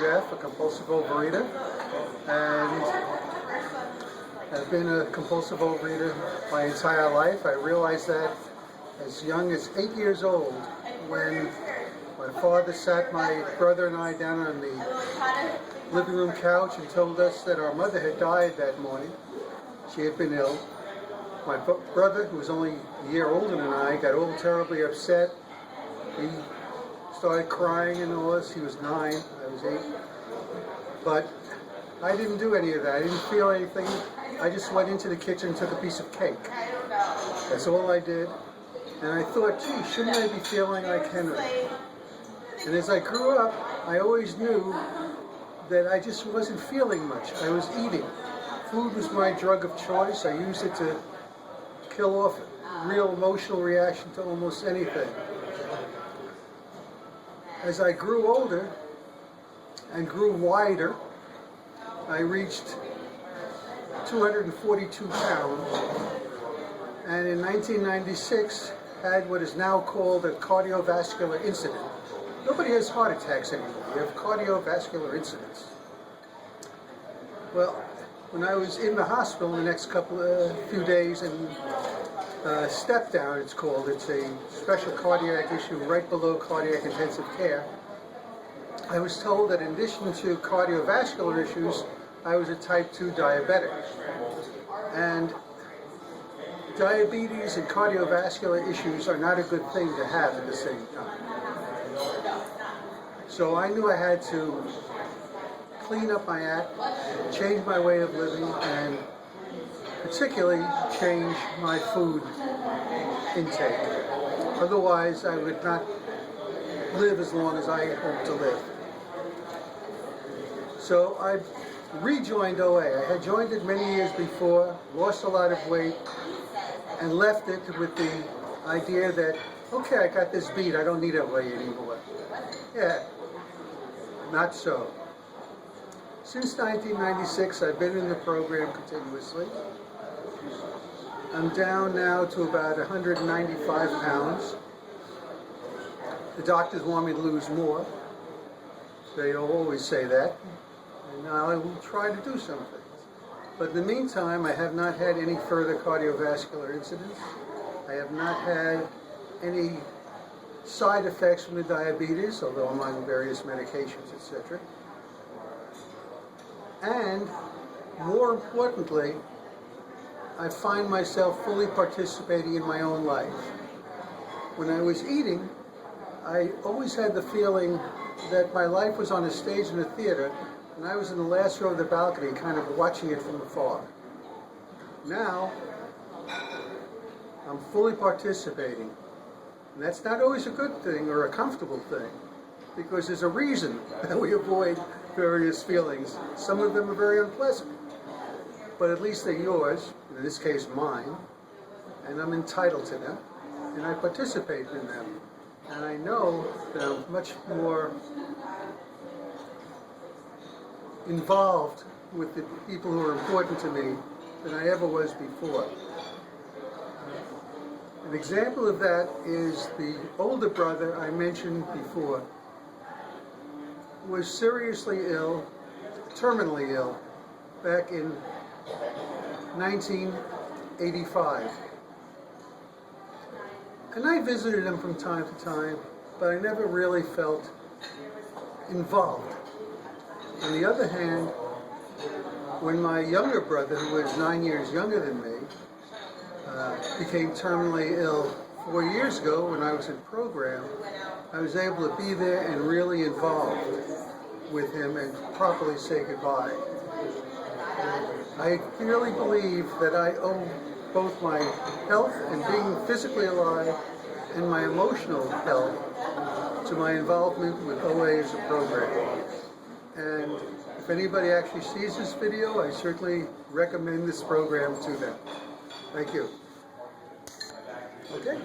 Jeff, a compulsive overeater, and I've been a compulsive overeater my entire life. I realized that as young as 8 years old when my father sat my brother and I down on the living room couch and told us that our mother had died that morning. She had been ill. My brother, who was only a year older than I, got all terribly upset. He started crying and all this. He was 9, I was 8. But I didn't do any of that. I didn't feel anything. I just went into the kitchen and took a piece of cake. That's all I did. And I thought, gee, shouldn't I be feeling like Henry? And as I grew up, I always knew that I just wasn't feeling much. I was eating. Food was my drug of choice. I used it to kill off real emotional reaction to almost anything. As I grew older and grew wider, I reached 242 pounds, and in 1996 had what is now called a cardiovascular incident. Nobody has heart attacks anymore. You have cardiovascular incidents. Well, when I was in the hospital the next few days and step down, it's called. It's a special cardiac issue right below cardiac intensive care. I was told that in addition to cardiovascular issues, I was a type 2 diabetic. And diabetes and cardiovascular issues are not a good thing to have at the same time. So I knew I had to clean up my act, change my way of living, and particularly change my food intake. Otherwise, I would not live as long as I hope to live. So I rejoined OA. I had joined it many years before, lost a lot of weight, and left it with the idea that, okay, I got this beat, I don't need OA anymore. Yeah, not so. Since 1996, I've been in the program continuously. I'm down now to about 195 pounds. The doctors want me to lose more. They always say that. And I will try to do something. But in the meantime, I have not had any further cardiovascular incidents. I have not had any side effects from the diabetes, although I'm on various medications, etc. And more importantly, I find myself fully participating in my own life. When I was eating, I always had the feeling that my life was on a stage in a theater, and I was in the last row of the balcony kind of watching it from afar. Now, I'm fully participating. And that's not always a good thing or a comfortable thing, because there's a reason that we avoid various feelings. Some of them are very unpleasant, but at least they're yours, in this case mine, and I'm entitled to them, and I participate in them. And I know that I'm much more involved with the people who are important to me than I ever was before. An example of that is the older brother I mentioned before was seriously ill, terminally ill, back in 1985. And I visited him from time to time, but I never really felt involved. On the other hand, when my younger brother, who was 9 years younger than me, became terminally ill 4 years ago when I was in program, I was able to be there and really involved with him and properly say goodbye. I really believe that I owe both my health and being physically alive and my emotional health to my involvement with OA as a program. And if anybody actually sees this video, I certainly recommend this program to them. Thank you. Okay.